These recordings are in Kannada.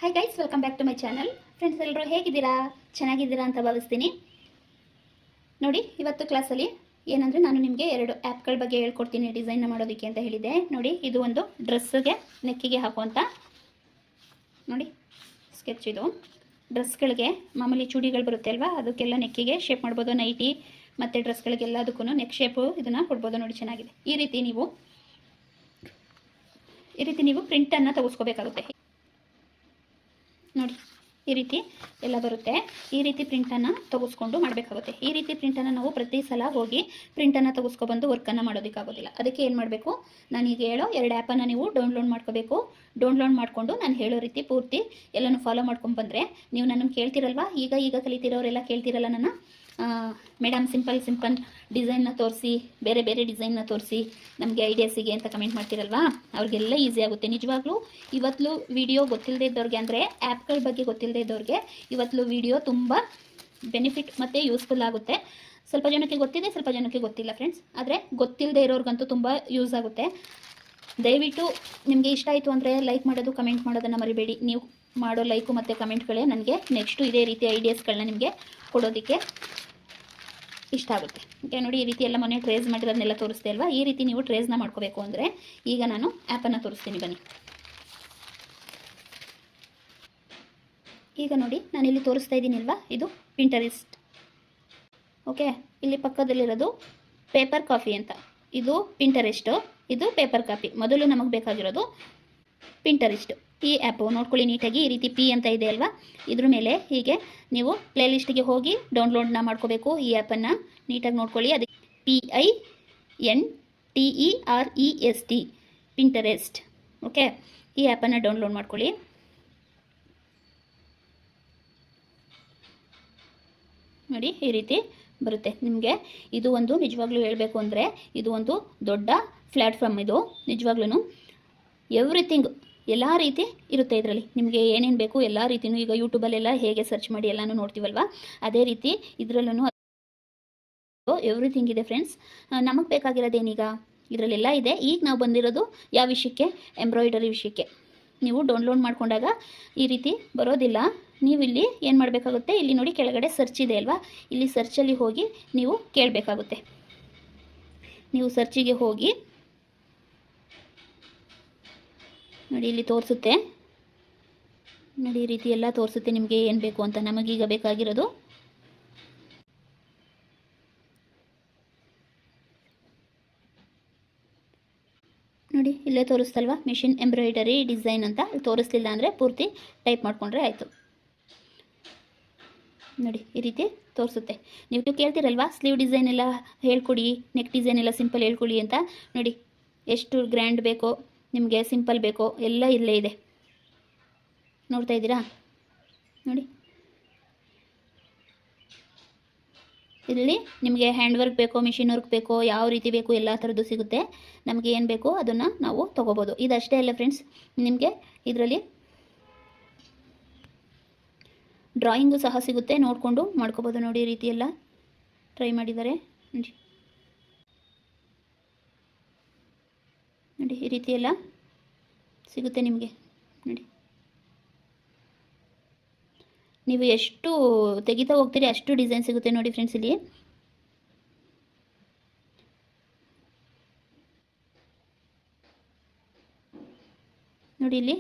Hi guys, welcome back to my channel. Friends, ಎಲ್ಲರೂ ಹೇಗಿದ್ದೀರಾ? ಚೆನ್ನಾಗಿದ್ದೀರಾ ಅಂತ ಭಾವಿಸ್ತೀನಿ. ನೋಡಿ, ಇವತ್ತು ಕ್ಲಾಸಲ್ಲಿ ಏನಂದರೆ ನಾನು ನಿಮಗೆ 2 ಆ್ಯಪ್ಗಳ ಬಗ್ಗೆ ಹೇಳ್ಕೊಡ್ತೀನಿ ಡಿಸೈನ್ನ ಮಾಡೋದಕ್ಕೆ ಅಂತ ಹೇಳಿದೆ. ನೋಡಿ, ಇದು ಒಂದು ಡ್ರೆಸ್ಸಿಗೆ ನೆಕ್ಕಿಗೆ ಹಾಕುವಂಥ ನೋಡಿ ಸ್ಕೆಚ್. ಇದು ಡ್ರೆಸ್ಗಳಿಗೆ ಮಾಮೂಲಿ ಚೂಡಿಗಳು ಬರುತ್ತೆ ಅಲ್ವಾ, ಅದಕ್ಕೆಲ್ಲ ನೆಕ್ಕಿಗೆ ಶೇಪ್ ಮಾಡ್ಬೋದು. ನೈಟಿ ಮತ್ತು ಡ್ರೆಸ್ಗಳಿಗೆಲ್ಲದಕ್ಕೂ ನೆಕ್ ಶೇಪು ಇದನ್ನು ಕೊಡ್ಬೋದು. ನೋಡಿ, ಚೆನ್ನಾಗಿದೆ. ಈ ರೀತಿ ನೀವು ಪ್ರಿಂಟನ್ನು ತೆಗೆಸ್ಕೋಬೇಕಾಗುತ್ತೆ. ನೋಡಿ, ಈ ರೀತಿ ಎಲ್ಲ ಬರುತ್ತೆ. ಈ ರೀತಿ ಪ್ರಿಂಟನ್ನು ತೆಗೆಸ್ಕೊಂಡು ಮಾಡಬೇಕಾಗುತ್ತೆ. ಈ ರೀತಿ ಪ್ರಿಂಟನ್ನು ನಾವು ಪ್ರತಿ ಸಲ ಹೋಗಿ ಪ್ರಿಂಟನ್ನು ತೆಗೆಸ್ಕೊಬಂದು ವರ್ಕನ್ನು ಮಾಡೋದಕ್ಕಾಗೋದಿಲ್ಲ. ಅದಕ್ಕೆ ಏನು ಮಾಡಬೇಕು, ನಾನೀಗ ಹೇಳೋ 2 ಆ್ಯಪನ್ನು ನೀವು ಡೌನ್ಲೋಡ್ ಮಾಡ್ಕೋಬೇಕು. ಡೌನ್ಲೋಡ್ ಮಾಡಿಕೊಂಡು ನಾನು ಹೇಳೋ ರೀತಿ ಪೂರ್ತಿ ಎಲ್ಲನೂ ಫಾಲೋ ಮಾಡ್ಕೊಂಡು ಬಂದರೆ ನೀವು ನನ್ನನ್ನು ಕೇಳ್ತಿರಲ್ವಾ, ಈಗ ಕಲಿತಿರೋರೆಲ್ಲ ಕೇಳ್ತಿರಲ್ಲ ನನ್ನ ಮೇಡಮ್ ಸಿಂಪಲ್ ಡಿಸೈನ್ನ ತೋರಿಸಿ, ಬೇರೆ ಡಿಸೈನ್ನ ತೋರಿಸಿ, ನಮಗೆ ಐಡಿಯಾಸಿಗೆ ಅಂತ ಕಮೆಂಟ್ ಮಾಡ್ತಿರಲ್ವಾ, ಅವ್ರಿಗೆಲ್ಲ ಈಸಿ ಆಗುತ್ತೆ. ನಿಜವಾಗ್ಲೂ ಇವತ್ತು ವಿಡಿಯೋ ಗೊತ್ತಿಲ್ಲದೆ ಇದ್ದವ್ರಿಗೆ, ಅಂದರೆ ಆ್ಯಪ್ಗಳ ಬಗ್ಗೆ ಗೊತ್ತಿಲ್ಲದೆ ಇದ್ದವ್ರಿಗೆ ಇವತ್ತು ವಿಡಿಯೋ ತುಂಬ ಬೆನಿಫಿಟ್ ಮತ್ತು ಯೂಸ್ಫುಲ್ ಆಗುತ್ತೆ. ಸ್ವಲ್ಪ ಜನಕ್ಕೆ ಗೊತ್ತಿದೆ, ಸ್ವಲ್ಪ ಜನಕ್ಕೆ ಗೊತ್ತಿಲ್ಲ ಫ್ರೆಂಡ್ಸ್. ಆದರೆ ಗೊತ್ತಿಲ್ಲದೆ ಇರೋರಿಗಂತೂ ತುಂಬ ಯೂಸ್ ಆಗುತ್ತೆ. ದಯವಿಟ್ಟು ನಿಮಗೆ ಇಷ್ಟ ಆಯಿತು ಅಂದರೆ ಲೈಕ್ ಮಾಡೋದು, ಕಮೆಂಟ್ ಮಾಡೋದನ್ನು ಮರಿಬೇಡಿ. ನೀವು ಮಾಡೋ ಲೈಕು ಮತ್ತು ಕಮೆಂಟ್ಗಳೇ ನನಗೆ ನೆಕ್ಸ್ಟು ಇದೇ ರೀತಿ ಐಡಿಯಾಸ್ಗಳನ್ನ ನಿಮಗೆ ಕೊಡೋದಕ್ಕೆ ಇಷ್ಟ ಆಗುತ್ತೆ. ಓಕೆ, ನೋಡಿ, ಈ ರೀತಿ ಎಲ್ಲ ಮೊನ್ನೆ ಟ್ರೇಸ್ ಮಾಡಿರೋದನ್ನೆಲ್ಲ ತೋರಿಸ್ತೆ ಅಲ್ವಾ. ಈ ರೀತಿ ನೀವು ಟ್ರೇಸ್ನ ಮಾಡ್ಕೋಬೇಕು ಅಂದರೆ ಈಗ ನಾನು ಆ್ಯಪನ್ನು ತೋರಿಸ್ತೀನಿ, ಬನ್ನಿ. ಈಗ ನೋಡಿ, ನಾನಿಲ್ಲಿ ತೋರಿಸ್ತಾ ಇದ್ದೀನಿ ಅಲ್ವಾ, ಇದು ಪಿಂಟರೆಸ್ಟ್. ಓಕೆ, ಇಲ್ಲಿ ಪಕ್ಕದಲ್ಲಿರೋದು ಪೇಪರ್ ಕಾಫಿ ಅಂತ. ಇದು ಪಿಂಟರೆಸ್ಟು, ಇದು ಪೇಪರ್ ಕಾಪಿ. ಮೊದಲು ನಮಗೆ ಬೇಕಾಗಿರೋದು ಪಿಂಟರೆಸ್ಟ್. ಈ ಆ್ಯಪು ನೋಡ್ಕೊಳ್ಳಿ ನೀಟಾಗಿ. ಈ ರೀತಿ ಪಿ ಅಂತ ಇದೆ ಅಲ್ವಾ, ಇದ್ರ ಮೇಲೆ ಹೀಗೆ ನೀವು ಪ್ಲೇಲಿಸ್ಟಿಗೆ ಹೋಗಿ ಡೌನ್ಲೋಡ್ನ ಮಾಡ್ಕೋಬೇಕು. ಈ ಆ್ಯಪನ್ನು ನೀಟಾಗಿ ನೋಡ್ಕೊಳ್ಳಿ. ಅದಕ್ಕೆ PINTEREST ಪಿಂಟರೆಸ್ಟ್. ಓಕೆ, ಈ ಆ್ಯಪನ್ನು ಡೌನ್ಲೋಡ್ ಮಾಡ್ಕೊಳ್ಳಿ. ನೋಡಿ, ಈ ರೀತಿ ಬರುತ್ತೆ ನಿಮಗೆ. ಇದು ಒಂದು ನಿಜವಾಗ್ಲೂ ಹೇಳಬೇಕು ಅಂದರೆ ಇದು ಒಂದು ದೊಡ್ಡ ಪ್ಲ್ಯಾಟ್ಫಾರ್ಮ್. ಇದು ನಿಜವಾಗ್ಲೂ ಎವ್ರಿಥಿಂಗ್ ಎಲ್ಲ ರೀತಿ ಇರುತ್ತೆ ಇದರಲ್ಲಿ. ನಿಮಗೆ ಏನೇನು ಬೇಕು ಎಲ್ಲ ರೀತಿಯೂ, ಈಗ ಯೂಟ್ಯೂಬಲ್ಲೆಲ್ಲ ಹೇಗೆ ಸರ್ಚ್ ಮಾಡಿ ಎಲ್ಲನೂ ನೋಡ್ತೀವಲ್ವ, ಅದೇ ರೀತಿ ಇದರಲ್ಲೂ ಎವ್ರಿಥಿಂಗ್ ಇದೆ ಫ್ರೆಂಡ್ಸ್. ನಮಗೆ ಬೇಕಾಗಿರೋದೇನೀಗ ಇದರಲ್ಲೆಲ್ಲ ಇದೆ. ಈಗ ನಾವು ಬಂದಿರೋದು ಯಾವ ವಿಷಯಕ್ಕೆ? ಎಂಬ್ರಾಯ್ಡರಿ ವಿಷಯಕ್ಕೆ. ನೀವು ಡೌನ್ಲೋಡ್ ಮಾಡ್ಕೊಂಡಾಗ ಈ ರೀತಿ ಬರೋದಿಲ್ಲ. ನೀವು ಇಲ್ಲಿ ಏನು ಮಾಡಬೇಕಾಗುತ್ತೆ, ಇಲ್ಲಿ ನೋಡಿ ಕೆಳಗಡೆ ಸರ್ಚ್ ಇದೆ ಅಲ್ವಾ, ಇಲ್ಲಿ ಸರ್ಚಲ್ಲಿ ಹೋಗಿ ನೀವು ಕೇಳಬೇಕಾಗುತ್ತೆ. ನೀವು ಸರ್ಚಿಗೆ ಹೋಗಿ ನೋಡಿ, ಇಲ್ಲಿ ತೋರಿಸುತ್ತೆ. ನೋಡಿ, ಈ ರೀತಿ ಎಲ್ಲ ತೋರಿಸುತ್ತೆ ನಿಮಗೆ ಏನು ಬೇಕು ಅಂತ. ನಮಗೀಗ ಬೇಕಾಗಿರೋದು ನೋಡಿ, ಇಲ್ಲೇ ತೋರಿಸ್ತಲ್ವಾ, ಮಿಷಿನ್ ಎಂಬ್ರಾಯ್ಡರಿ ಡಿಸೈನ್ ಅಂತ. ತೋರಿಸ್ಲಿಲ್ಲ ಅಂದರೆ ಪೂರ್ತಿ ಟೈಪ್ ಮಾಡಿಕೊಂಡ್ರೆ ಆಯಿತು. ನೋಡಿ, ಈ ರೀತಿ ತೋರಿಸುತ್ತೆ. ನೀವು ಕೇಳ್ತಿರಲ್ವಾ, ಸ್ಲೀವ್ ಡಿಸೈನ್ ಎಲ್ಲ ಹೇಳ್ಕೊಡಿ, ನೆಕ್ ಡಿಸೈನ್ ಎಲ್ಲ ಸಿಂಪಲ್ ಹೇಳ್ಕೊಡಿ ಅಂತ. ನೋಡಿ, ಎಷ್ಟು ಗ್ರ್ಯಾಂಡ್ ಬೇಕೋ ನಿಮಗೆ, ಸಿಂಪಲ್ ಬೇಕೋ ಎಲ್ಲ ಇಲ್ಲೇ ಇದೆ. ನೋಡ್ತಾ ಇದ್ದೀರಾ? ನೋಡಿ, ಇಲ್ಲಿ ನಿಮಗೆ ಹ್ಯಾಂಡ್ ವರ್ಕ್ ಬೇಕೋ, ಮಿಷಿನ್ ವರ್ಕ್ ಬೇಕೋ, ಯಾವ ರೀತಿ ಬೇಕೋ ಎಲ್ಲ ಥರದ್ದು ಸಿಗುತ್ತೆ. ನಮಗೆ ಏನು ಬೇಕೋ ಅದನ್ನು ನಾವು ತೊಗೋಬೋದು. ಇದಷ್ಟೇ ಅಲ್ಲ ಫ್ರೆಂಡ್ಸ್, ನಿಮಗೆ ಇದರಲ್ಲಿ ಡ್ರಾಯಿಂಗು ಸಹ ಸಿಗುತ್ತೆ, ನೋಡಿಕೊಂಡು ಮಾಡ್ಕೋಬೋದು. ನೋಡಿ, ಈ ರೀತಿ ಎಲ್ಲ ಟ್ರೈ ಮಾಡಿದ್ದಾರೆ. ನೋಡಿ, ಈ ರೀತಿ ಎಲ್ಲ ಸಿಗುತ್ತೆ ನಿಮಗೆ. ನೋಡಿ, ನೀವು ಎಷ್ಟು ತೆಗಿತಾ ಹೋಗ್ತೀರಿ ಅಷ್ಟು ಡಿಸೈನ್ ಸಿಗುತ್ತೆ. ನೋಡಿ ಫ್ರೆಂಡ್ಸ್, ಇಲ್ಲಿ ನೋಡಿ, ಇಲ್ಲಿ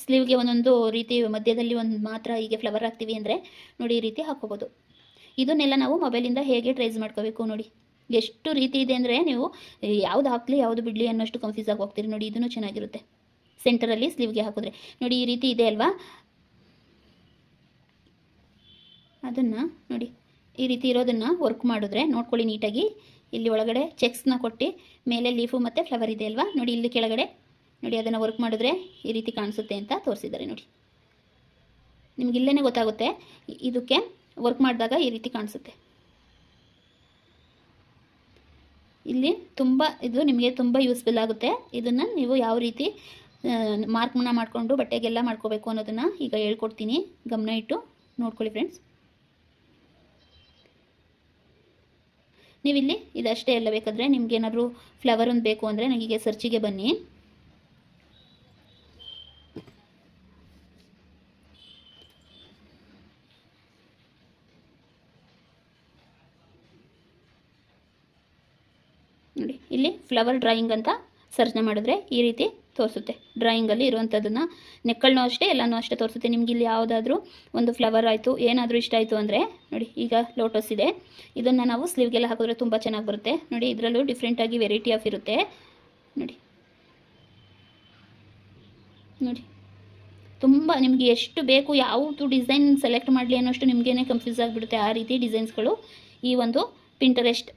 ಸ್ಲೀವ್ಗೆ ಒಂದೊಂದು ರೀತಿ ಮಧ್ಯದಲ್ಲಿ ಒಂದು ಮಾತ್ರ ಹೀಗೆ ಫ್ಲವರ್ ಹಾಕ್ತೀವಿ ಅಂದರೆ ನೋಡಿ, ಈ ರೀತಿ ಹಾಕ್ಕೋಬೋದು. ಇದನ್ನೆಲ್ಲ ನಾವು ಮೊಬೈಲಿಂದ ಹೇಗೆ ಟ್ರೇಸ್ ಮಾಡ್ಕೋಬೇಕು. ನೋಡಿ, ಎಷ್ಟು ರೀತಿ ಇದೆ ಅಂದರೆ ನೀವು ಯಾವುದು ಹಾಕಲಿ ಯಾವುದು ಬಿಡಲಿ ಅನ್ನೋಷ್ಟು ಕನ್ಫ್ಯೂಸ್ ಆಗಿ ಹೋಗ್ತೀರಿ. ನೋಡಿ, ಇದನ್ನು ಚೆನ್ನಾಗಿರುತ್ತೆ. ಸೆಂಟರಲ್ಲಿ ಸ್ಲೀವ್ಗೆ ಹಾಕಿದ್ರೆ ನೋಡಿ, ಈ ರೀತಿ ಇದೆ ಅಲ್ವಾ, ಅದನ್ನು ನೋಡಿ, ಈ ರೀತಿ ಇರೋದನ್ನು ವರ್ಕ್ ಮಾಡಿದ್ರೆ ನೋಡ್ಕೊಳ್ಳಿ ನೀಟಾಗಿ. ಇಲ್ಲಿ ಒಳಗಡೆ ಚೆಕ್ಸ್ನ ಕೊಟ್ಟು ಮೇಲೆ ಲೀಫು ಮತ್ತು ಫ್ಲವರ್ ಇದೆ ಅಲ್ವಾ, ನೋಡಿ ಇಲ್ಲಿ ಕೆಳಗಡೆ ನೋಡಿ, ಅದನ್ನು ವರ್ಕ್ ಮಾಡಿದ್ರೆ ಈ ರೀತಿ ಕಾಣಿಸುತ್ತೆ ಅಂತ ತೋರಿಸಿದ್ದಾರೆ. ನೋಡಿ, ನಿಮ್ಗೆ ಇಲ್ಲೇ ಗೊತ್ತಾಗುತ್ತೆ, ಇದಕ್ಕೆ ವರ್ಕ್ ಮಾಡಿದಾಗ ಈ ರೀತಿ ಕಾಣಿಸುತ್ತೆ. ಇಲ್ಲಿ ಇದು ನಿಮಗೆ ತುಂಬ ಯೂಸ್ಫುಲ್ ಆಗುತ್ತೆ. ಇದನ್ನು ನೀವು ಯಾವ ರೀತಿ ಮಾರ್ಕ್ನ ಮಾಡಿಕೊಂಡು ಬಟ್ಟೆಗೆಲ್ಲ ಮಾಡ್ಕೋಬೇಕು ಅನ್ನೋದನ್ನು ಈಗ ಹೇಳ್ಕೊಡ್ತೀನಿ. ಗಮನ ಇಟ್ಟು ನೋಡ್ಕೊಳ್ಳಿ ಫ್ರೆಂಡ್ಸ್. ನೀವಿಲ್ಲಿ ಇದಷ್ಟೇ ಎಲ್ಲ ಬೇಕಾದರೆ ನಿಮಗೇನಾದರೂ ಫ್ಲವರ್ ಒಂದು ಬೇಕು ಅಂದರೆ ನನಗೆ ಸರ್ಚಿಗೆ ಬನ್ನಿ. ಇಲ್ಲಿ ಫ್ಲವರ್ ಡ್ರಾಯಿಂಗ್ ಅಂತ ಸರ್ಚ್ನ ಮಾಡಿದ್ರೆ ಈ ರೀತಿ ತೋರಿಸುತ್ತೆ. ಡ್ರಾಯಿಂಗಲ್ಲಿ ಇರುವಂಥದ್ದನ್ನು ನೆಕ್ಕಳನ್ನೂ ಅಷ್ಟೇ ಎಲ್ಲನೂ ಅಷ್ಟೇ ತೋರಿಸುತ್ತೆ. ನಿಮ್ಗೆ ಇಲ್ಲಿ ಯಾವುದಾದ್ರೂ ಒಂದು ಫ್ಲವರ್ ಆಯಿತು ಏನಾದರೂ ಇಷ್ಟ ಆಯಿತು ಅಂದರೆ ನೋಡಿ, ಈಗ ಲೋಟಸ್ ಇದೆ, ಇದನ್ನು ನಾವು ಸ್ಲೀವ್ಗೆಲ್ಲ ಹಾಕಿದ್ರೆ ತುಂಬ ಚೆನ್ನಾಗಿ ಬರುತ್ತೆ ನೋಡಿ. ಇದರಲ್ಲೂ ಡಿಫ್ರೆಂಟಾಗಿ ವೆರೈಟಿ ಆಫ್ ಇರುತ್ತೆ ನೋಡಿ. ನೋಡಿ ತುಂಬ ನಿಮಗೆ ಎಷ್ಟು ಬೇಕು ಯಾವುದು ಡಿಸೈನ್ ಸೆಲೆಕ್ಟ್ ಮಾಡಲಿ ಅನ್ನೋಷ್ಟು ನಿಮಗೇನೆ ಕನ್ಫ್ಯೂಸ್ ಆಗಿಬಿಡುತ್ತೆ. ಆ ರೀತಿ ಡಿಸೈನ್ಸ್ಗಳು ಈ ಒಂದು ಪಿಂಟರೆಸ್ಟ್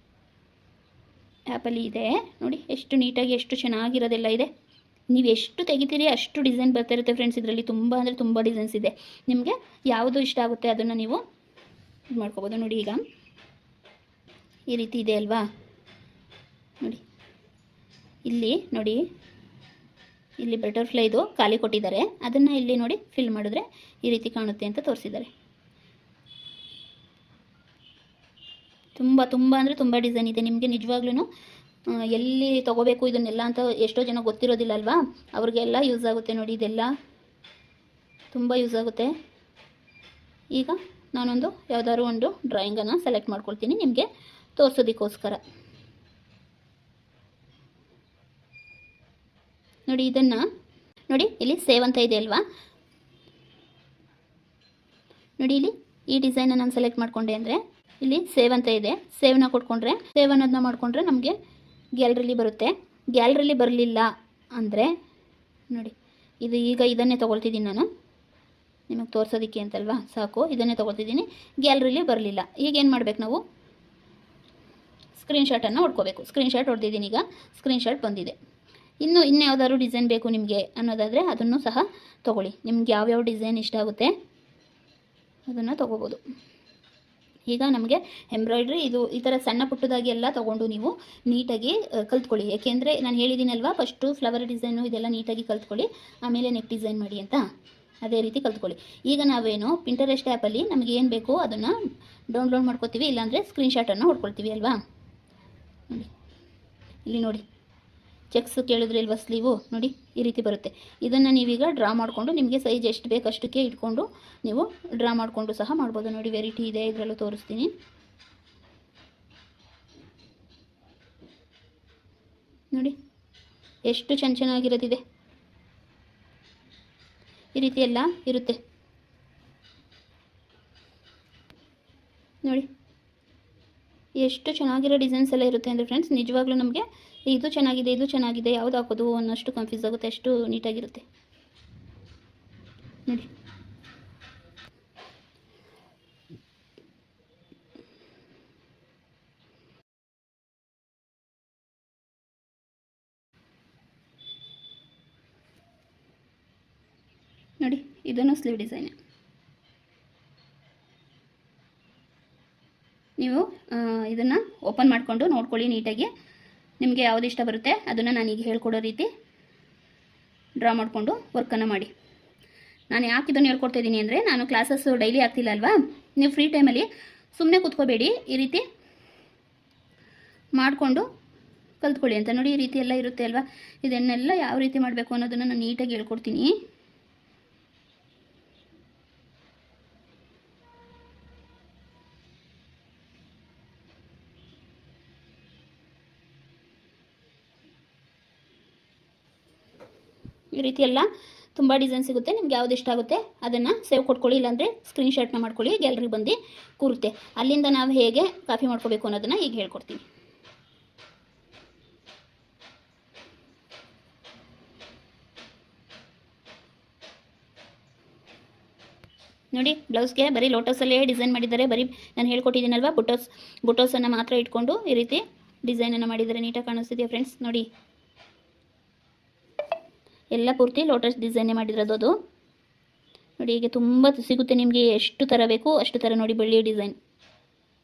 ಆ್ಯಪಲ್ಲಿ ಇದೆ ನೋಡಿ. ಎಷ್ಟು ನೀಟಾಗಿ ಎಷ್ಟು ಚೆನ್ನಾಗಿರೋದೆಲ್ಲ ಇದೆ. ನೀವು ಎಷ್ಟು ತೆಗಿತೀರಿ ಅಷ್ಟು ಡಿಸೈನ್ ಬರ್ತಿರುತ್ತೆ ಫ್ರೆಂಡ್ಸ್. ಇದರಲ್ಲಿ ತುಂಬ ಅಂದರೆ ತುಂಬ ಡಿಸೈನ್ಸ್ ಇದೆ. ನಿಮಗೆ ಯಾವುದು ಇಷ್ಟ ಆಗುತ್ತೆ ಅದನ್ನು ನೀವು ಇದು ಮಾಡ್ಕೋಬೋದು ನೋಡಿ. ಈಗ ಈ ರೀತಿ ಇದೆ ಅಲ್ವಾ ನೋಡಿ. ಇಲ್ಲಿ ನೋಡಿ, ಇಲ್ಲಿ ಬಟರ್ಫ್ಲೈದು ಖಾಲಿ ಕೊಟ್ಟಿದ್ದಾರೆ, ಅದನ್ನು ಇಲ್ಲಿ ನೋಡಿ ಫಿಲ್ ಮಾಡಿದ್ರೆ ಈ ರೀತಿ ಕಾಣುತ್ತೆ ಅಂತ ತೋರಿಸಿದ್ದಾರೆ. ತುಂಬ ತುಂಬ ಅಂದರೆ ತುಂಬ ಡಿಸೈನ್ ಇದೆ. ನಿಮಗೆ ನಿಜವಾಗ್ಲೂ ಎಲ್ಲಿ ತೊಗೋಬೇಕು ಇದನ್ನೆಲ್ಲ ಅಂತ ಎಷ್ಟೋ ಜನ ಗೊತ್ತಿರೋದಿಲ್ಲ ಅಲ್ವಾ, ಅವ್ರಿಗೆಲ್ಲ ಯೂಸ್ ಆಗುತ್ತೆ ನೋಡಿ. ಇದೆಲ್ಲ ತುಂಬ ಯೂಸ್ ಆಗುತ್ತೆ. ಈಗ ನಾನೊಂದು ಯಾವುದಾದ್ರು ಒಂದು ಡ್ರಾಯಿಂಗನ್ನು ಸೆಲೆಕ್ಟ್ ಮಾಡ್ಕೊಳ್ತೀನಿ ನಿಮಗೆ ತೋರಿಸೋದಕ್ಕೋಸ್ಕರ ನೋಡಿ. ಇದನ್ನು ನೋಡಿ, ಇಲ್ಲಿ ಸೇವ್ ಅಂತ ಇದೆ ಅಲ್ವಾ ನೋಡಿ. ಇಲ್ಲಿ ಈ ಡಿಸೈನ ನಾನು ಸೆಲೆಕ್ಟ್ ಮಾಡಿಕೊಂಡೆ ಅಂದರೆ ಇಲ್ಲಿ ಸೇವ್ ಅಂತ ಇದೆ, ಸೇವ್ನ ಕೊಟ್ಕೊಂಡ್ರೆ ಸೇವ್ ಅನ್ನೋದನ್ನ ಮಾಡಿಕೊಂಡ್ರೆ ನಮಗೆ ಗ್ಯಾಲರಿಲಿ ಬರುತ್ತೆ. ಗ್ಯಾಲರಿಲಿ ಬರಲಿಲ್ಲ ಅಂದರೆ ನೋಡಿ, ಇದು ಈಗ ಇದನ್ನೇ ತೊಗೊಳ್ತಿದ್ದೀನಿ ನಾನು ನಿಮಗೆ ತೋರಿಸೋದಕ್ಕೆ ಅಂತಲ್ವಾ, ಸಾಕು ಇದನ್ನೇ ತೊಗೊಳ್ತಿದ್ದೀನಿ. ಗ್ಯಾಲರಿಲಿ ಬರಲಿಲ್ಲ, ಈಗೇನು ಮಾಡಬೇಕು ನಾವು ಸ್ಕ್ರೀನ್ಶಾಟನ್ನು ಹೊಡ್ಕೋಬೇಕು. ಸ್ಕ್ರೀನ್ಶಾಟ್ ಹೊಡೆದಿದ್ದೀನಿ, ಈಗ ಸ್ಕ್ರೀನ್ಶಾಟ್ ಬಂದಿದೆ. ಇನ್ನು ಯಾವ್ದಾದ್ರು ಡಿಸೈನ್ ಬೇಕು ನಿಮಗೆ ಅನ್ನೋದಾದರೆ ಅದನ್ನು ಸಹ ತೊಗೊಳ್ಳಿ. ನಿಮ್ಗೆ ಯಾವ್ಯಾವ ಡಿಸೈನ್ ಇಷ್ಟ ಆಗುತ್ತೆ ಅದನ್ನು ತೊಗೋಬೋದು. ಈಗ ನಮಗೆ ಎಂಬ್ರಾಯ್ಡ್ರಿ ಇದು ಈ ಥರ ಸಣ್ಣ ಪುಟ್ಟದಾಗಿ ಎಲ್ಲ ತೊಗೊಂಡು ನೀವು ನೀಟಾಗಿ ಕಲ್ತ್ಕೊಳ್ಳಿ. ಏಕೆಂದರೆ ನಾನು ಹೇಳಿದ್ದೀನಲ್ವಾ, ಫಸ್ಟು ಫ್ಲವರ್ ಡಿಸೈನು ಇದೆಲ್ಲ ನೀಟಾಗಿ ಕಲ್ತ್ಕೊಳ್ಳಿ, ಆಮೇಲೆ ನೆಕ್ ಡಿಸೈನ್ ಮಾಡಿ ಅಂತ. ಅದೇ ರೀತಿ ಕಲ್ತ್ಕೊಳ್ಳಿ. ಈಗ ನಾವೇನು ಪಿಂಟರೆಸ್ಟ್ ಆ್ಯಪಲ್ಲಿ ನಮಗೆ ಏನು ಬೇಕೋ ಅದನ್ನು ಡೌನ್ಲೋಡ್ ಮಾಡ್ಕೋತೀವಿ, ಇಲ್ಲಾಂದರೆ ಸ್ಕ್ರೀನ್ಶಾಟನ್ನು ಹೊಡ್ಕೊಳ್ತೀವಿ ಅಲ್ವಾ ನೋಡಿ. ಇಲ್ಲಿ ನೋಡಿ ಚೆಕ್ಸ್ ಕೇಳಿದ್ರೆ ಇಲ್ವಾ ಸ್ಲೀವು ನೋಡಿ, ಈ ರೀತಿ ಬರುತ್ತೆ. ಇದನ್ನು ನೀವೀಗ ಡ್ರಾ ಮಾಡಿಕೊಂಡು ನಿಮಗೆ ಸೈಜ್ ಎಷ್ಟು ಬೇಕು ಅಷ್ಟಕ್ಕೆ ಇಟ್ಕೊಂಡು ನೀವು ಡ್ರಾ ಮಾಡಿಕೊಂಡು ಸಹ ಮಾಡ್ಬೋದು ನೋಡಿ. ವೆರೈಟಿ ಇದೆ, ಇದರಲ್ಲೂ ತೋರಿಸ್ತೀನಿ ನೋಡಿ. ಎಷ್ಟು ಚೆನ್ನಾಗಿರೋದಿದೆ, ಈ ರೀತಿ ಎಲ್ಲ ಇರುತ್ತೆ ನೋಡಿ. ಎಷ್ಟು ಚೆನ್ನಾಗಿರೋ ಡಿಸೈನ್ಸ್ ಎಲ್ಲ ಇರುತ್ತೆ ಅಂದರೆ ಫ್ರೆಂಡ್ಸ್, ನಿಜವಾಗ್ಲೂ ನಮಗೆ ಇದು ಚೆನ್ನಾಗಿದೆ ಯಾವುದು ಹಾಕೋದು ಅನ್ನೋಷ್ಟು ಕನ್ಫ್ಯೂಸ್ ಆಗುತ್ತೆ, ಅಷ್ಟು ನೀಟಾಗಿರುತ್ತೆ ನೋಡಿ. ನೋಡಿ ಇದನ್ನು ಸ್ಲೀವ್ ಡಿಸೈನ್. ನೀವು ಇದನ್ನು ಓಪನ್ ಮಾಡಿಕೊಂಡು ನೋಡ್ಕೊಳ್ಳಿ ನೀಟಾಗಿ. ನಿಮಗೆ ಯಾವುದು ಇಷ್ಟ ಬರುತ್ತೆ ಅದನ್ನು ನಾನೀಗ ಹೇಳ್ಕೊಡೋ ರೀತಿ ಡ್ರಾ ಮಾಡಿಕೊಂಡು ವರ್ಕನ್ನು ಮಾಡಿ. ನಾನು ಯಾಕೆ ಇದನ್ನು ಹೇಳ್ಕೊಡ್ತಾ ಇದ್ದೀನಿ ಅಂದರೆ, ನಾನು ಕ್ಲಾಸಸ್ ಡೈಲಿ ಆಗ್ತಿಲ್ಲ ಅಲ್ವಾ, ನೀವು ಫ್ರೀ ಟೈಮಲ್ಲಿ ಸುಮ್ಮನೆ ಕೂತ್ಕೋಬೇಡಿ, ಈ ರೀತಿ ಮಾಡಿಕೊಂಡು ಕಲ್ತ್ಕೊಳ್ಳಿ ಅಂತ ನೋಡಿ. ಈ ರೀತಿ ಎಲ್ಲ ಇರುತ್ತೆ ಅಲ್ವಾ, ಇದನ್ನೆಲ್ಲ ಯಾವ ರೀತಿ ಮಾಡಬೇಕು ಅನ್ನೋದನ್ನು ನಾನು ನೀಟಾಗಿ ಹೇಳ್ಕೊಡ್ತೀನಿ. ಈ ರೀತಿ ಎಲ್ಲ ತುಂಬ ಡಿಸೈನ್ ಸಿಗುತ್ತೆ. ನಿಮ್ಗೆ ಯಾವ್ದು ಇಷ್ಟ ಆಗುತ್ತೆ ಅದನ್ನು ಸೇವ್ ಕೊಟ್ಕೊಳ್ಳಿ, ಇಲ್ಲಾಂದರೆ ಸ್ಕ್ರೀನ್ಶಾಟ್ನ ಮಾಡ್ಕೊಳ್ಳಿ, ಗ್ಯಾಲರಿ ಬಂದು ಕೂರುತ್ತೆ. ಅಲ್ಲಿಂದ ನಾವು ಹೇಗೆ ಕಾಪಿ ಮಾಡ್ಕೋಬೇಕು ಅನ್ನೋದನ್ನು ಈಗ ಹೇಳ್ಕೊಡ್ತೀನಿ ನೋಡಿ. ಬ್ಲೌಸ್ಗೆ ಬರೀ ಲೋಟಸಲ್ಲೇ ಡಿಸೈನ್ ಮಾಡಿದ್ದಾರೆ. ಬರೀ ನಾನು ಹೇಳ್ಕೊಟ್ಟಿದ್ದೀನಲ್ವ, ಬುಟೋಸನ್ನು ಮಾತ್ರ ಇಟ್ಕೊಂಡು ಈ ರೀತಿ ಡಿಸೈನನ್ನು ಮಾಡಿದ್ದಾರೆ. ನೀಟಾಗಿ ಕಾಣಿಸ್ತಿದೆಯಾ ಫ್ರೆಂಡ್ಸ್ ನೋಡಿ. ಎಲ್ಲ ಪೂರ್ತಿ ಲೋಟಸ್ ಡಿಸೈನೇ ಮಾಡಿರೋದು ಅದು ನೋಡಿ. ಹೀಗೆ ತುಂಬ ಸಿಗುತ್ತೆ ನಿಮಗೆ, ಎಷ್ಟು ಥರ ಬೇಕು ಅಷ್ಟು ಥರ ನೋಡಿ. ಬೆಳ್ಳಿ ಡಿಸೈನ್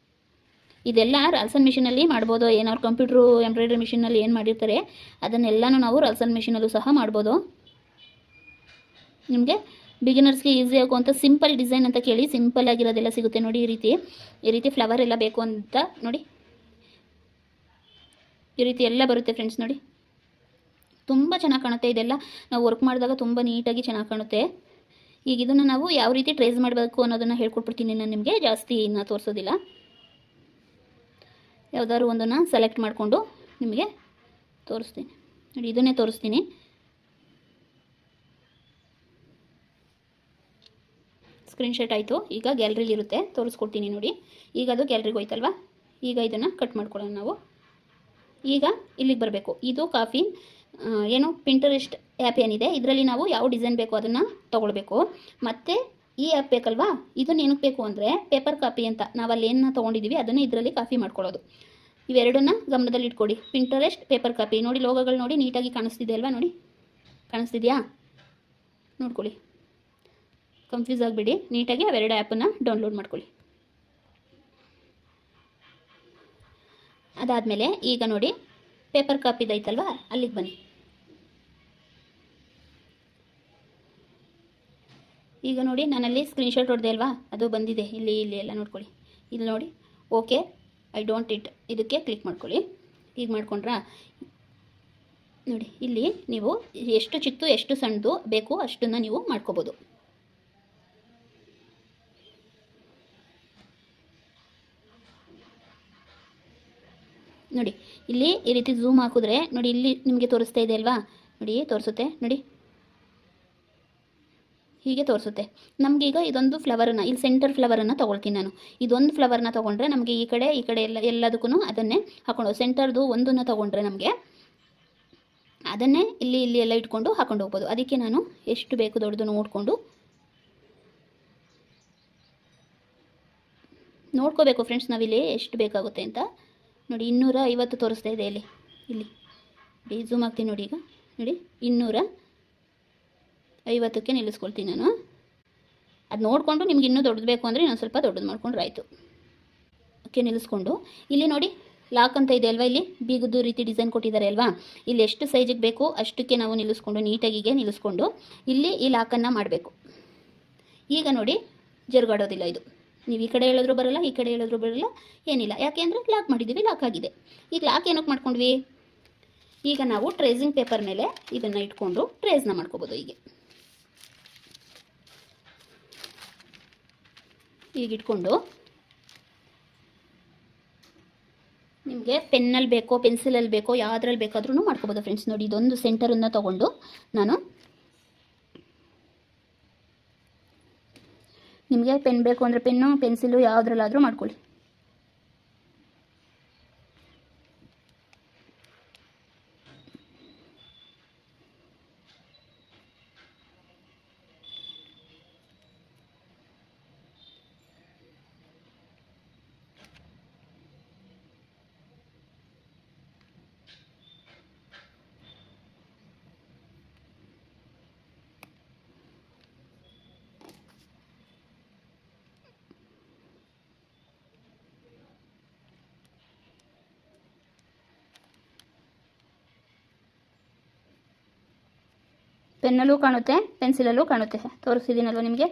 ಇದೆಲ್ಲ ರಾಲ್ಸನ್ ಮಿಷಿನಲ್ಲಿ ಮಾಡ್ಬೋದು. ಏನಾದ್ರು ಕಂಪ್ಯೂಟ್ರು ಎಂಬ್ರಾಯ್ಡ್ರಿ ಮಿಷಿನಲ್ಲಿ ಏನು ಮಾಡಿರ್ತಾರೆ ಅದನ್ನೆಲ್ಲನೂ ನಾವು ರಾಲ್ಸನ್ ಮಿಷಿನಲ್ಲೂ ಸಹ ಮಾಡ್ಬೋದು. ನಿಮಗೆ ಬಿಗಿನರ್ಸ್ಗೆ ಈಸಿ ಆಗುವಂಥ ಸಿಂಪಲ್ ಡಿಸೈನ್ ಅಂತ ಕೇಳಿ ಸಿಂಪಲ್ ಆಗಿರೋದೆಲ್ಲ ಸಿಗುತ್ತೆ ನೋಡಿ. ಈ ರೀತಿ ಫ್ಲವರ್ ಎಲ್ಲ ಬೇಕು ಅಂತ ನೋಡಿ, ಈ ರೀತಿ ಎಲ್ಲ ಬರುತ್ತೆ ಫ್ರೆಂಡ್ಸ್ ನೋಡಿ. ತುಂಬ ಚೆನ್ನಾಗಿ ಕಾಣುತ್ತೆ. ಇದೆಲ್ಲ ನಾವು ವರ್ಕ್ ಮಾಡಿದಾಗ ತುಂಬ ನೀಟಾಗಿ ಚೆನ್ನಾಗಿ ಕಾಣುತ್ತೆ. ಈಗ ಇದನ್ನು ನಾವು ಯಾವ ರೀತಿ ಟ್ರೇಸ್ ಮಾಡಬೇಕು ಅನ್ನೋದನ್ನು ಹೇಳ್ಕೊಟ್ಬಿಡ್ತೀನಿ ನಾನು ನಿಮಗೆ, ಜಾಸ್ತಿ ಇನ್ನು ತೋರಿಸೋದಿಲ್ಲ. ಯಾವುದಾದ್ರು ಒಂದನ್ನು ಸೆಲೆಕ್ಟ್ ಮಾಡಿಕೊಂಡು ನಿಮಗೆ ತೋರಿಸ್ತೀನಿ ನೋಡಿ, ಇದನ್ನೇ ತೋರಿಸ್ತೀನಿ. ಸ್ಕ್ರೀನ್ಶಾಟ್ ಆಯಿತು. ಈಗ ಗ್ಯಾಲರಿಲಿ ಇರುತ್ತೆ, ತೋರಿಸ್ಕೊಡ್ತೀನಿ ನೋಡಿ. ಈಗ ಅದು ಗ್ಯಾಲರಿಗೆ ಹೋಯ್ತಲ್ವಾ. ಈಗ ಇದನ್ನು ಕಟ್ ಮಾಡ್ಕೊಳ್ಳೋಣ ನಾವು. ಈಗ ಇಲ್ಲಿಗೆ ಬರಬೇಕು. ಇದು ಕಾಫಿ ಏನು ಪಿಂಟರೆಸ್ಟ್ ಆ್ಯಪ್ ಏನಿದೆ, ಇದರಲ್ಲಿ ನಾವು ಯಾವ ಡಿಸೈನ್ ಬೇಕೋ ಅದನ್ನು ತೊಗೊಳ್ಬೇಕು. ಮತ್ತು ಈ ಆ್ಯಪ್ ಬೇಕಲ್ವಾ, ಇದನ್ನು ಏನಕ್ಕೆ ಬೇಕು ಅಂದರೆ ಪೇಪರ್ ಕಾಪಿ ಅಂತ ನಾವು ಅಲ್ಲಿ ಏನು ತೊಗೊಂಡಿದ್ದೀವಿ ಅದನ್ನು ಇದರಲ್ಲಿ ಕಾಫಿ ಮಾಡ್ಕೊಳ್ಳೋದು. ಇವೆರಡನ್ನ ಗಮನದಲ್ಲಿ ಇಟ್ಕೊಡಿ. ಪಿಂಟರೆಸ್ಟ್, ಪೇಪರ್ ಕಾಪಿ ನೋಡಿ, ಲೋಗೋಗಳು ನೋಡಿ ನೀಟಾಗಿ ಕಾಣಿಸ್ತಿದೆ ಅಲ್ವಾ, ನೋಡಿ ಕಾಣಿಸ್ತಿದೆಯಾ ನೋಡ್ಕೊಳ್ಳಿ. ಕನ್ಫ್ಯೂಸ್ ಆಗಿಬಿಡಿ, ನೀಟಾಗಿ ಅವೆರಡು ಆ್ಯಪನ್ನು ಡೌನ್ಲೋಡ್ ಮಾಡ್ಕೊಳ್ಳಿ. ಅದಾದಮೇಲೆ ಈಗ ನೋಡಿ ಪೇಪರ್ ಕಾಪಿದೈತಲ್ವಾ, ಅಲ್ಲಿಗೆ ಬನ್ನಿ. ಈಗ ನೋಡಿ ನಾನಲ್ಲಿ ಸ್ಕ್ರೀನ್ಶಾಟ್ ಹೊಡೆದೆ ಅಲ್ವಾ, ಅದು ಬಂದಿದೆ ಇಲ್ಲಿ ಎಲ್ಲ ನೋಡ್ಕೊಳ್ಳಿ. ಇಲ್ಲಿ ನೋಡಿ ಓಕೆ ಐ ಡೋಂಟ್ ಇಟ್, ಇದಕ್ಕೆ ಕ್ಲಿಕ್ ಮಾಡ್ಕೊಳ್ಳಿ. ಈಗ ಮಾಡ್ಕೊಂಡ್ರಾ ನೋಡಿ, ಇಲ್ಲಿ ನೀವು ಎಷ್ಟು ಚಿತ್ತು ಎಷ್ಟು ಸಣ್ಣದು ಬೇಕು ಅಷ್ಟನ್ನು ನೀವು ಮಾಡ್ಕೋಬೋದು. ನೋಡಿ ಇಲ್ಲಿ ಈ ರೀತಿ ಝೂಮ್ ಹಾಕಿದ್ರೆ ನೋಡಿ, ಇಲ್ಲಿ ನಿಮಗೆ ತೋರಿಸ್ತಾ ಇದೆ ಅಲ್ವಾ, ನೋಡಿ ತೋರಿಸುತ್ತೆ ನೋಡಿ, ಹೀಗೆ ತೋರಿಸುತ್ತೆ. ನಮಗೀಗ ಇದೊಂದು ಫ್ಲವರನ್ನು, ಇಲ್ಲಿ ಸೆಂಟರ್ ಫ್ಲವರನ್ನು ತೊಗೊಳ್ತೀನಿ ನಾನು. ಇದೊಂದು ಫ್ಲವರ್ನ ತೊಗೊಂಡ್ರೆ ನಮಗೆ ಈ ಕಡೆ ಎಲ್ಲದಕ್ಕೂ ಅದನ್ನೇ ಹಾಕೊಂಡು, ಸೆಂಟರ್ದು ಒಂದನ್ನು ತೊಗೊಂಡ್ರೆ ನಮಗೆ ಅದನ್ನೇ ಇಲ್ಲಿ ಎಲ್ಲ ಇಟ್ಕೊಂಡು ಹಾಕೊಂಡು ಹೋಗ್ಬೋದು. ಅದಕ್ಕೆ ನಾನು ಎಷ್ಟು ಬೇಕು ದೊಡ್ಡದು ನೋಡ್ಕೋಬೇಕು ಫ್ರೆಂಡ್ಸ್, ನಾವಿಲ್ಲಿ ಎಷ್ಟು ಬೇಕಾಗುತ್ತೆ ಅಂತ. ನೋಡಿ 250 ತೋರಿಸ್ತಾ ಇದೆ ಇಲ್ಲಿ ಝೂಮ್ ಆಗ್ತೀನಿ ನೋಡಿ. ಈಗ ನೋಡಿ 250ಕ್ಕೆ ನಿಲ್ಲಿಸ್ಕೊಳ್ತೀನಿ ನಾನು. ಅದು ನೋಡಿಕೊಂಡು ನಿಮ್ಗೆ ಇನ್ನೂ ದೊಡ್ಡದು ಬೇಕು ಅಂದರೆ ಇನ್ನೊಂದು ಸ್ವಲ್ಪ ದೊಡ್ಡದು ಮಾಡ್ಕೊಂಡ್ರೆ ಆಯಿತು. ಓಕೆ, ನಿಲ್ಲಿಸ್ಕೊಂಡು ಇಲ್ಲಿ ನೋಡಿ ಲಾಕ್ ಅಂತ ಇದೆ ಅಲ್ವಾ, ಇಲ್ಲಿ ಬೀಗದ್ದು ರೀತಿ ಡಿಸೈನ್ ಕೊಟ್ಟಿದ್ದಾರೆ ಅಲ್ವಾ, ಇಲ್ಲಿ ಎಷ್ಟು ಸೈಜಿಗೆ ಬೇಕು ಅಷ್ಟಕ್ಕೆ ನಾವು ನಿಲ್ಲಿಸ್ಕೊಂಡು ನೀಟಾಗಿಗೆ ನಿಲ್ಲಿಸ್ಕೊಂಡು ಇಲ್ಲಿ ಈ ಲಾಕನ್ನು ಮಾಡಬೇಕು. ಈಗ ನೋಡಿ ಜರುಗಾಡೋದಿಲ್ಲ ಇದು. ನೀವು ಈ ಕಡೆ ಹೇಳಿದ್ರು ಬರೋಲ್ಲ, ಈ ಕಡೆ ಹೇಳಿದ್ರು ಬರೋಲ್ಲ, ಏನಿಲ್ಲ. ಯಾಕೆ ಅಂದರೆ ಲಾಕ್ ಮಾಡಿದ್ದೀವಿ, ಲಾಕ್ ಆಗಿದೆ. ಈಗ ಲಾಕ್ ಏನಕ್ಕೆ ಮಾಡ್ಕೊಂಡ್ವಿ, ಈಗ ನಾವು ಟ್ರೇಸಿಂಗ್ ಪೇಪರ್ ಮೇಲೆ ಇದನ್ನು ಇಟ್ಕೊಂಡು ಟ್ರೇಸ್ನ ಮಾಡ್ಕೋಬೋದು. ಈಗ ಇಟ್ಕೊಂಡು ನಿಮಗೆ ಪೆನ್ನಲ್ಲಿ ಬೇಕೋ ಪೆನ್ಸಿಲಲ್ಲಿ ಬೇಕೋ ಯಾವುದ್ರಲ್ಲಿ ಬೇಕಾದ್ರೂ ಮಾಡ್ಕೋಬೋದು ಫ್ರೆಂಡ್ಸ್. ನೋಡಿ ಇದೊಂದು ಸೆಂಟರನ್ನು ತೊಗೊಂಡು ನಾನು, ನಿಮಗೆ ಪೆನ್ ಬೇಕು ಅಂದರೆ ಪೆನ್ನು, ಪೆನ್ಸಿಲು ಯಾವುದ್ರಲ್ಲಾದರೂ ಮಾಡ್ಕೊಳ್ಳಿ. ಪೆನ್ನಲ್ಲೂ ಕಾಣುತ್ತೆ, ಪೆನ್ಸಿಲಲ್ಲೂ ಕಾಣುತ್ತೆ, ತೋರಿಸಿದ್ದೀನಲ್ವ ನಿಮಗೆ.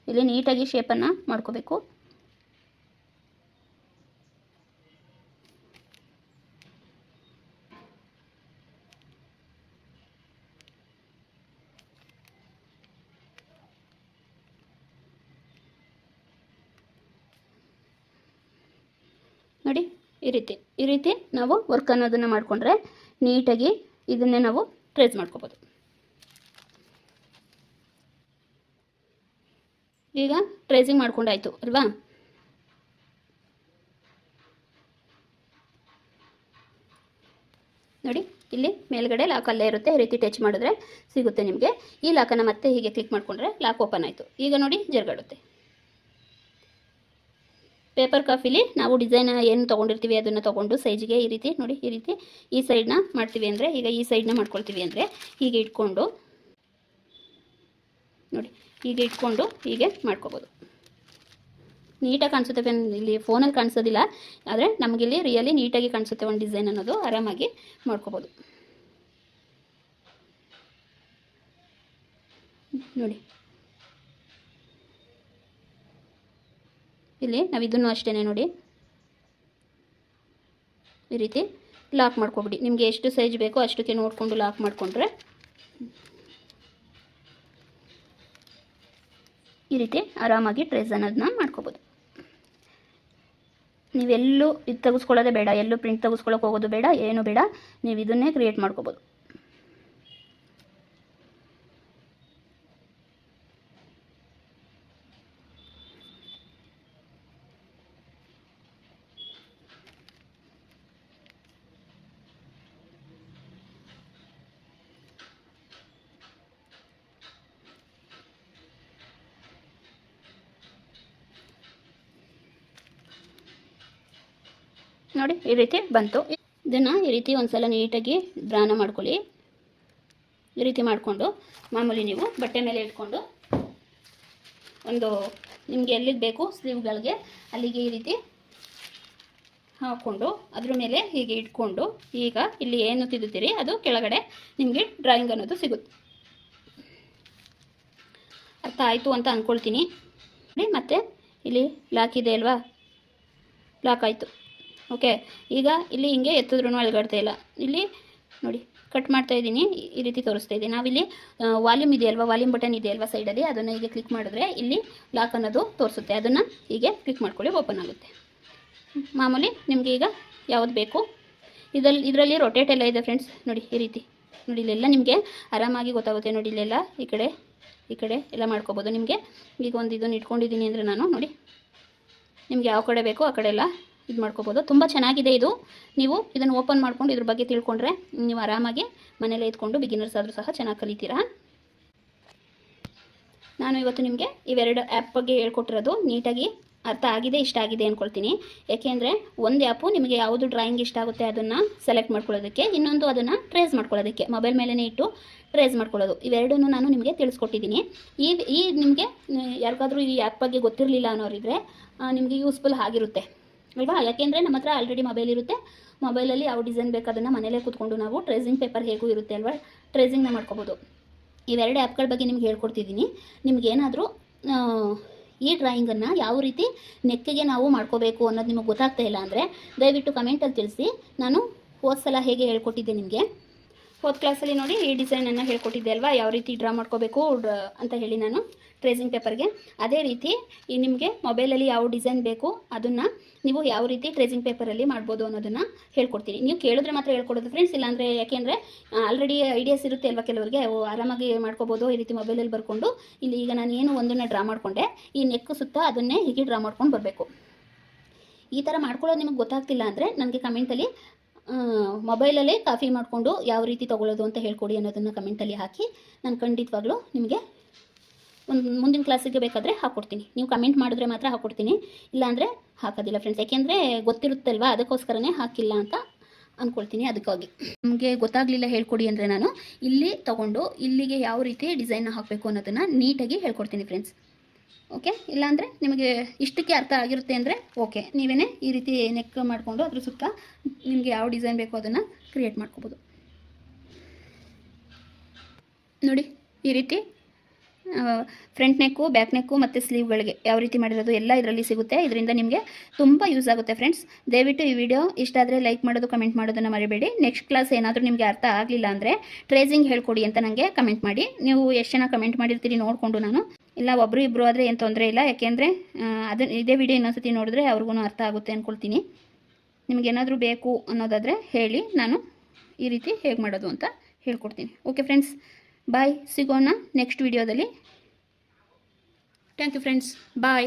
ಇಲ್ಲಿ ನೀಟಾಗಿ ಶೇಪನ್ನು ಮಾಡ್ಕೋಬೇಕು. ನೋಡಿ ಈ ರೀತಿ ನಾವು ವರ್ಕ್ ಅನ್ನೋದನ್ನು ಮಾಡಿಕೊಂಡ್ರೆ ನೀಟಾಗಿ ಇದನ್ನೇ ನಾವು ಟ್ರೇಸ್ ಮಾಡ್ಕೋಬೋದು. ಈಗ ಟ್ರೇಸಿಂಗ್ ಮಾಡ್ಕೊಂಡಾಯ್ತು ಅಲ್ವಾ. ನೋಡಿ ಇಲ್ಲಿ ಮೇಲ್ಗಡೆ ಲಾಕ್ ಅಲ್ಲೇ ಇರುತ್ತೆ, ಈ ರೀತಿ ಟಚ್ ಮಾಡಿದ್ರೆ ಸಿಗುತ್ತೆ ನಿಮಗೆ. ಈ ಲಾಕನ್ನು ಮತ್ತೆ ಹೀಗೆ ಕ್ಲಿಕ್ ಮಾಡಿಕೊಂಡ್ರೆ ಲಾಕ್ ಓಪನ್ ಆಯಿತು. ಈಗ ನೋಡಿ ಜರುಗಾಡುತ್ತೆ. ಪೇಪರ್ ಕಾಫಿಲಿ ನಾವು ಡಿಸೈನ್ ಏನು ತೊಗೊಂಡಿರ್ತೀವಿ ಅದನ್ನು ತೊಗೊಂಡು ಸೈಜ್ಗೆ ಈ ರೀತಿ ನೋಡಿ, ಈ ರೀತಿ ಈ ಸೈಡ್ನ ಮಾಡ್ತೀವಿ ಅಂದರೆ, ಈಗ ಈ ಸೈಡ್ನ ಮಾಡ್ಕೊಳ್ತೀವಿ ಅಂದರೆ ಹೀಗೆ ಇಟ್ಕೊಂಡು ನೋಡಿ, ಹೀಗೆ ಇಟ್ಕೊಂಡು ಹೀಗೆ ಮಾಡ್ಕೋಬೋದು. ನೀಟಾಗಿ ಕಾಣಿಸುತ್ತೆ ಪೆನ್. ಇಲ್ಲಿ ಫೋನಲ್ಲಿ ಕಾಣಿಸೋದಿಲ್ಲ, ಆದರೆ ನಮಗಿಲ್ಲಿ ರಿಯಲಿ ನೀಟಾಗಿ ಕಾಣಿಸುತ್ತೆ ಒಂದು ಡಿಸೈನ್ ಅನ್ನೋದು. ಆರಾಮಾಗಿ ಮಾಡ್ಕೋಬೋದು ನೋಡಿ. ಇಲ್ಲಿ ನಾವು ಇದನ್ನು ಅಷ್ಟೇ ನೋಡಿ, ಈ ರೀತಿ ಲಾಕ್ ಮಾಡ್ಕೊಬಿಡಿ. ನಿಮಗೆ ಎಷ್ಟು ಸೈಜ್ ಬೇಕೋ ಅಷ್ಟಕ್ಕೆ ನೋಡಿಕೊಂಡು ಲಾಕ್ ಮಾಡಿಕೊಂಡ್ರೆ ಈ ರೀತಿ ಆರಾಮಾಗಿ ಟ್ರೇಸ್ ಅನ್ನೋದನ್ನ ಮಾಡ್ಕೋಬೋದು. ನೀವೆಲ್ಲೂ ಇದು ತೆಗೆಸ್ಕೊಳ್ಳೋದೇ ಬೇಡ, ಎಲ್ಲೂ ಪ್ರಿಂಟ್ ತೆಗೆಸ್ಕೊಳ್ಳೋಕೆ ಹೋಗೋದು ಬೇಡ, ಏನು ಬೇಡ. ನೀವು ಇದನ್ನೇ ಕ್ರಿಯೇಟ್ ಮಾಡ್ಕೋಬೋದು. ನೋಡಿ ಈ ರೀತಿ ಬಂತು. ಇದನ್ನು ಈ ರೀತಿ ಒಂದ್ಸಲ ನೀಟಾಗಿ ಡ್ರಾನ ಮಾಡ್ಕೊಳ್ಳಿ. ಈ ರೀತಿ ಮಾಡಿಕೊಂಡು ಮಾಮೂಲಿ ನೀವು ಬಟ್ಟೆ ಮೇಲೆ ಇಟ್ಕೊಂಡು ಒಂದು ನಿಮಗೆ ಎಲ್ಲಿಗೆ ಬೇಕು ಸ್ಲೀವ್ಗಳಿಗೆ ಅಲ್ಲಿಗೆ ಈ ರೀತಿ ಹಾಕ್ಕೊಂಡು ಅದ್ರ ಮೇಲೆ ಹೀಗೆ ಇಟ್ಕೊಂಡು ಈಗ ಇಲ್ಲಿ ಏನು ತಿದ್ದುತ್ತೀರಿ ಅದು ಕೆಳಗಡೆ ನಿಮಗೆ ಡ್ರಾಯಿಂಗ್ ಅನ್ನೋದು ಸಿಗುತ್ತೆ. ಅರ್ಥ ಆಯಿತು ಅಂತ ಅಂದ್ಕೊಳ್ತೀನಿ. ಮತ್ತು ಇಲ್ಲಿ ಲಾಕ್ ಇದೆ ಅಲ್ವಾ, ಲಾಕ್ ಆಯಿತು. ಓಕೆ, ಈಗ ಇಲ್ಲಿ ಹಿಂಗೆ ಎತ್ತಿದ್ರೂ ಅಲ್ಗಾಡ್ತಾ ಇಲ್ಲ. ಇಲ್ಲಿ ನೋಡಿ ಕಟ್ ಮಾಡ್ತಾ ಇದ್ದೀನಿ, ಈ ರೀತಿ ತೋರಿಸ್ತಾ ಇದ್ದೀನಿ. ನಾವಿಲ್ಲಿ ವಾಲ್ಯೂಮ್ ಇದೆಯಲ್ವಾ, ವಾಲ್ಯೂಮ್ ಬಟನ್ ಇದೆಯಲ್ವಾ ಸೈಡಲ್ಲಿ, ಅದನ್ನು ಹೀಗೆ ಕ್ಲಿಕ್ ಮಾಡಿದ್ರೆ ಇಲ್ಲಿ ಲಾಕ್ ಅನ್ನೋದು ತೋರಿಸುತ್ತೆ. ಅದನ್ನು ಹೀಗೆ ಕ್ಲಿಕ್ ಮಾಡ್ಕೊಳ್ಳಿ, ಓಪನ್ ಆಗುತ್ತೆ. ಮಾಮೂಲಿ ನಿಮಗೆ ಈಗ ಯಾವುದು ಬೇಕು ಇದರಲ್ಲಿ ರೊಟೇಟ್ ಎಲ್ಲ ಇದೆ ಫ್ರೆಂಡ್ಸ್. ನೋಡಿ ಈ ರೀತಿ ನೋಡಿ, ಇಲ್ಲೆಲ್ಲ ನಿಮಗೆ ಆರಾಮಾಗಿ ಗೊತ್ತಾಗುತ್ತೆ. ನೋಡಿ ಇಲ್ಲೆಲ್ಲ ಈ ಕಡೆ ಎಲ್ಲ ಮಾಡ್ಕೋಬೋದು. ನಿಮಗೆ ಈಗ ಒಂದು ಇದನ್ನು ಇಟ್ಕೊಂಡಿದ್ದೀನಿ ಅಂದರೆ ನಾನು ನೋಡಿ ನಿಮಗೆ ಯಾವ ಕಡೆ ಬೇಕೋ ಆ ಕಡೆ ಎಲ್ಲ ಇದು ಮಾಡ್ಕೋಬೋದು. ತುಂಬ ಚೆನ್ನಾಗಿದೆ ಇದು. ನೀವು ಇದನ್ನು ಓಪನ್ ಮಾಡ್ಕೊಂಡು ಇದ್ರ ಬಗ್ಗೆ ತಿಳ್ಕೊಂಡ್ರೆ ನೀವು ಆರಾಮಾಗಿ ಮನೇಲೇ ಇದ್ಕೊಂಡು ಬಿಗಿನರ್ಸ್ ಆದರೂ ಸಹ ಚೆನ್ನಾಗಿ ಕಲಿತೀರಾ. ನಾನು ಇವತ್ತು ನಿಮಗೆ ಇವೆರಡು ಆ್ಯಪ್ ಬಗ್ಗೆ ಹೇಳ್ಕೊಟ್ಟಿರೋದು ನೀಟಾಗಿ ಅರ್ಥ ಆಗಿದೆ, ಇಷ್ಟ ಆಗಿದೆ ಅಂದ್ಕೊಳ್ತೀನಿ. ಯಾಕೆಂದರೆ ಒಂದು ಆ್ಯಪು ನಿಮಗೆ ಯಾವುದು ಡ್ರಾಯಿಂಗ್ ಇಷ್ಟ ಆಗುತ್ತೆ ಅದನ್ನು ಸೆಲೆಕ್ಟ್ ಮಾಡ್ಕೊಳ್ಳೋದಕ್ಕೆ, ಇನ್ನೊಂದು ಅದನ್ನು ಟ್ರೇಸ್ ಮಾಡ್ಕೊಳ್ಳೋದಕ್ಕೆ, ಮೊಬೈಲ್ ಮೇಲೇ ಇಟ್ಟು ಟ್ರೇಸ್ ಮಾಡ್ಕೊಳ್ಳೋದು. ಇವೆರಡನ್ನೂ ನಾನು ನಿಮಗೆ ತಿಳಿಸ್ಕೊಟ್ಟಿದ್ದೀನಿ. ಈ ನಿಮಗೆ ಯಾರಿಗಾದರೂ ಈ ಆ್ಯಪ್ ಬಗ್ಗೆ ಗೊತ್ತಿರಲಿಲ್ಲ ಅನ್ನೋರಿದ್ರೆ ನಿಮಗೆ ಯೂಸ್ಫುಲ್ ಆಗಿರುತ್ತೆ ಅಲ್ವಾ. ಯಾಕೆಂದರೆ ನಮ್ಮ ಹತ್ರ ಆಲ್ರೆಡಿ ಮೊಬೈಲ್ ಇರುತ್ತೆ. ಮೊಬೈಲಲ್ಲಿ ಯಾವ ಡಿಸೈನ್ ಬೇಕು ಅದನ್ನು ಮನೇಲೇ ಕೂತ್ಕೊಂಡು ನಾವು ಟ್ರೇಸಿಂಗ್ ಪೇಪರ್ ಹೇಗೂ ಇರುತ್ತೆ ಅಲ್ವಾ, ಟ್ರೇಸಿಂಗ್ನ ಮಾಡ್ಕೋಬೋದು. ಇವೆರಡು ಆ್ಯಪ್ಗಳ ಬಗ್ಗೆ ನಿಮ್ಗೆ ಹೇಳ್ಕೊಡ್ತಿದ್ದೀನಿ. ನಿಮಗೇನಾದರೂ ಈ ಡ್ರಾಯಿಂಗನ್ನು ಯಾವ ರೀತಿ ನೆಕ್ಕಿಗೆ ನಾವು ಮಾಡ್ಕೋಬೇಕು ಅನ್ನೋದು ನಿಮಗೆ ಗೊತ್ತಾಗ್ತಾ ಇಲ್ಲ ಅಂದರೆ ದಯವಿಟ್ಟು ಕಮೆಂಟಲ್ಲಿ ತಿಳಿಸಿ. ನಾನು ಹೋದ ಸಲ ಹೇಗೆ ಹೇಳ್ಕೊಟ್ಟಿದ್ದೆ ನಿಮಗೆ, ಹೋದ ಕ್ಲಾಸಲ್ಲಿ ನೋಡಿ ಈ ಡಿಸೈನನ್ನು ಹೇಳ್ಕೊಟ್ಟಿದ್ದೆ ಅಲ್ವಾ, ಯಾವ ರೀತಿ ಡ್ರಾ ಮಾಡ್ಕೋಬೇಕು ಅಂತ ಹೇಳಿ ನಾನು ಟ್ರೇಸಿಂಗ್ ಪೇಪರ್ಗೆ. ಅದೇ ರೀತಿ ಈ ನಿಮಗೆ ಮೊಬೈಲಲ್ಲಿ ಯಾವ ಡಿಸೈನ್ ಬೇಕು ಅದನ್ನು ನೀವು ಯಾವ ರೀತಿ ಟ್ರೇಸಿಂಗ್ ಪೇಪರಲ್ಲಿ ಮಾಡ್ಬೋದು ಅನ್ನೋದನ್ನು ಹೇಳ್ಕೊಡ್ತೀನಿ. ನೀವು ಕೇಳಿದ್ರೆ ಮಾತ್ರ ಹೇಳ್ಕೊಡೋದು ಫ್ರೆಂಡ್ಸ್, ಇಲ್ಲಾಂದರೆ ಯಾಕೆಂದರೆ ಆಲ್ರೆಡಿ ಐಡಿಯಾಸ್ ಇರುತ್ತೆ ಅಲ್ವಾ ಕೆಲವರಿಗೆ, ಆರಾಮಾಗಿ ಮಾಡ್ಕೋಬೋದು ಈ ರೀತಿ ಮೊಬೈಲಲ್ಲಿ ಬರ್ಕೊಂಡು. ಇಲ್ಲಿ ಈಗ ನಾನು ಏನು ಒಂದನ್ನು ಡ್ರಾ ಮಾಡಿಕೊಂಡೆ, ಈ ನೆಕ್ ಸುತ್ತ ಅದನ್ನೇ ಹೀಗೆ ಡ್ರಾ ಮಾಡ್ಕೊಂಡು ಬರಬೇಕು. ಈ ಥರ ಮಾಡ್ಕೊಳ್ಳೋದು ನಿಮಗೆ ಗೊತ್ತಾಗ್ತಿಲ್ಲ ಅಂದರೆ ನನಗೆ ಕಮೆಂಟಲ್ಲಿ ಮೊಬೈಲಲ್ಲೇ ಕಾಪಿ ಮಾಡಿಕೊಂಡು ಯಾವ ರೀತಿ ತೊಗೊಳ್ಳೋದು ಅಂತ ಹೇಳ್ಕೊಡಿ ಅನ್ನೋದನ್ನು ಕಮೆಂಟಲ್ಲಿ ಹಾಕಿ. ನಾನು ಖಂಡಿತವಾಗ್ಲೂ ನಿಮಗೆ ಒಂದು ಮುಂದಿನ ಕ್ಲಾಸಿಗೆ ಬೇಕಾದರೆ ಹಾಕ್ಕೊಡ್ತೀನಿ. ನೀವು ಕಮೆಂಟ್ ಮಾಡಿದ್ರೆ ಮಾತ್ರ ಹಾಕ್ಕೊಡ್ತೀನಿ, ಇಲ್ಲಾಂದರೆ ಹಾಕೋದಿಲ್ಲ ಫ್ರೆಂಡ್ಸ್. ಯಾಕೆಂದರೆ ಗೊತ್ತಿರುತ್ತಲ್ವ, ಅದಕ್ಕೋಸ್ಕರನೇ ಹಾಕಿಲ್ಲ ಅಂತ ಅಂದ್ಕೊಳ್ತೀನಿ. ಅದಕ್ಕಾಗಿ ನಮಗೆ ಗೊತ್ತಾಗಲಿಲ್ಲ ಹೇಳ್ಕೊಡಿ ಅಂದರೆ ನಾನು ಇಲ್ಲಿ ತೊಗೊಂಡು ಇಲ್ಲಿಗೆ ಯಾವ ರೀತಿ ಡಿಸೈನ್ನ ಹಾಕಬೇಕು ಅನ್ನೋದನ್ನು ನೀಟಾಗಿ ಹೇಳ್ಕೊಡ್ತೀನಿ ಫ್ರೆಂಡ್ಸ್. ಓಕೆ, ಇಲ್ಲಾಂದರೆ ನಿಮಗೆ ಇಷ್ಟಕ್ಕೆ ಅರ್ಥ ಆಗಿರುತ್ತೆ ಅಂದರೆ ಓಕೆ, ನೀವೇ ಈ ರೀತಿ ನೆಕ್ ಮಾಡಿಕೊಂಡು ಅದ್ರ ಸುತ್ತ ನಿಮಗೆ ಯಾವ ಡಿಸೈನ್ ಬೇಕೋ ಅದನ್ನು ಕ್ರಿಯೇಟ್ ಮಾಡ್ಕೋಬೋದು. ನೋಡಿ ಈ ರೀತಿ ಫ್ರಂಟ್ ನೆಕ್ಕು, ಬ್ಯಾಕ್ ನೆಕ್ಕು ಮತ್ತು ಸ್ಲೀವ್ಗಳಿಗೆ ಯಾವ ರೀತಿ ಮಾಡಿರೋದು ಎಲ್ಲ ಇದರಲ್ಲಿ ಸಿಗುತ್ತೆ. ಇದರಿಂದ ನಿಮಗೆ ತುಂಬ ಯೂಸ್ ಆಗುತ್ತೆ ಫ್ರೆಂಡ್ಸ್. ದಯವಿಟ್ಟು ಈ ವಿಡಿಯೋ ಇಷ್ಟ ಆದರೆ ಲೈಕ್ ಮಾಡೋದು, ಕಮೆಂಟ್ ಮಾಡೋದನ್ನು ಮರಿಬೇಡಿ. ನೆಕ್ಸ್ಟ್ ಕ್ಲಾಸ್ ಏನಾದರೂ ನಿಮಗೆ ಅರ್ಥ ಆಗಲಿಲ್ಲ ಅಂದರೆ ಟ್ರೇಸಿಂಗ್ ಹೇಳ್ಕೊಡಿ ಅಂತ ನನಗೆ ಕಮೆಂಟ್ ಮಾಡಿ. ನೀವು ಎಷ್ಟು ಜನ ಕಮೆಂಟ್ ಮಾಡಿರ್ತೀರಿ ನೋಡಿಕೊಂಡು ನಾನು, ಇಲ್ಲ ಒಬ್ಬರು ಇಬ್ಬರು ಆದರೆ ಏನು ತೊಂದರೆ ಇಲ್ಲ. ಯಾಕೆಂದರೆ ಇದೇ ವಿಡಿಯೋ ಇನ್ನೊಂದ್ಸತಿ ನೋಡಿದ್ರೆ ಅವ್ರಿಗೂ ಅರ್ಥ ಆಗುತ್ತೆ ಅಂದ್ಕೊಳ್ತೀನಿ. ನಿಮಗೇನಾದರೂ ಬೇಕು ಅನ್ನೋದಾದರೆ ಹೇಳಿ, ನಾನು ಈ ರೀತಿ ಹೇಗೆ ಮಾಡೋದು ಅಂತ ಹೇಳ್ಕೊಡ್ತೀನಿ. ಓಕೆ ಫ್ರೆಂಡ್ಸ್, ಬಾಯ್, ಸಿಗೋಣ ನೆಕ್ಸ್ಟ್ ವಿಡಿಯೋದಲ್ಲಿ. Thank you friends, bye.